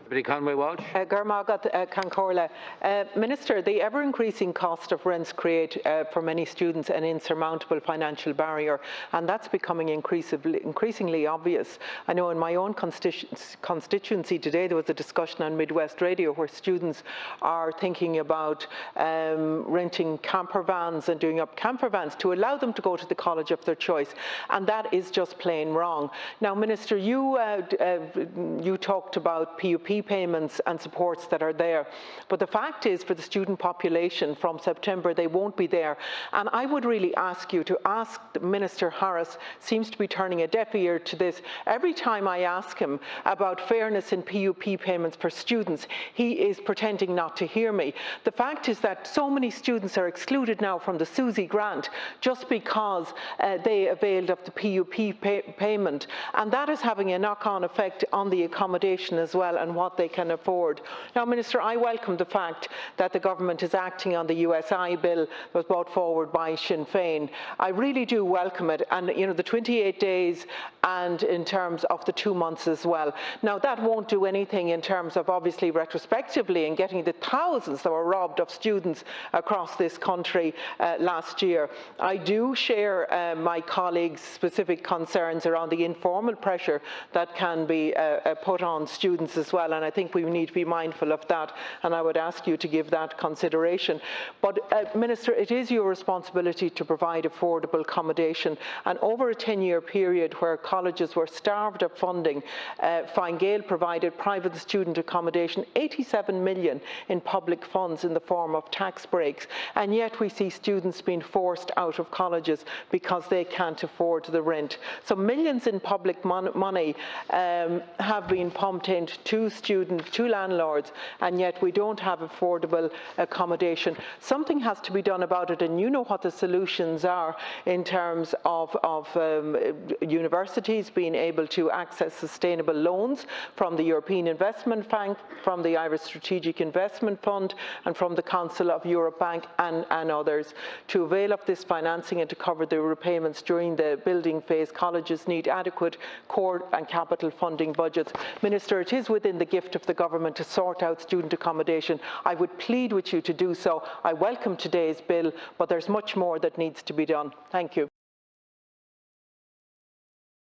Conway-Walsh. Minister, the ever-increasing cost of rents create for many students an insurmountable financial barrier, and that's becoming increasingly obvious. I know in my own constituency today there was a discussion on Midwest Radio where students are thinking about renting camper vans and doing up camper vans to allow them to go to the college of their choice, and that is just plain wrong. Now, Minister, you talked about PUP payments and supports that are there, but the fact is for the student population from September they won't be there, and I would really ask you to ask Minister Harris, seems to be turning a deaf ear to this. Every time I ask him about fairness in PUP payments for students, he is pretending not to hear me. The fact is that so many students are excluded now from the SUSI grant just because they availed of the PUP payment, and that is having a knock-on effect on the accommodation as well and what they can afford. Now, Minister, I welcome the fact that the government is acting on the USI bill that was brought forward by Sinn Féin. I really do welcome it, and the 28 days and in terms of the 2 months as well. Now, that won't do anything in terms of obviously retrospectively and getting the thousands that were robbed of students across this country last year. I do share my colleagues' specific concerns around the informal pressure that can be put on students as well, and I think we need to be mindful of that, and I would ask you to give that consideration. But Minister, it is your responsibility to provide affordable accommodation, and over a 10-year period where colleges were starved of funding, Fine Gael provided private student accommodation 87 million in public funds in the form of tax breaks, and yet we see students being forced out of colleges because they can't afford the rent. So millions in public money have been pumped into students, to landlords, and yet we don't have affordable accommodation. Something has to be done about it, and you know what the solutions are in terms of universities being able to access sustainable loans from the European Investment Bank, from the Irish Strategic Investment Fund, and from the Council of Europe Bank and others. To avail of this financing and to cover the repayments during the building phase, colleges need adequate core and capital funding budgets. Minister, it is within the gift of the government to sort out student accommodation. I would plead with you to do so. I welcome today's bill, but there's much more that needs to be done. Thank you.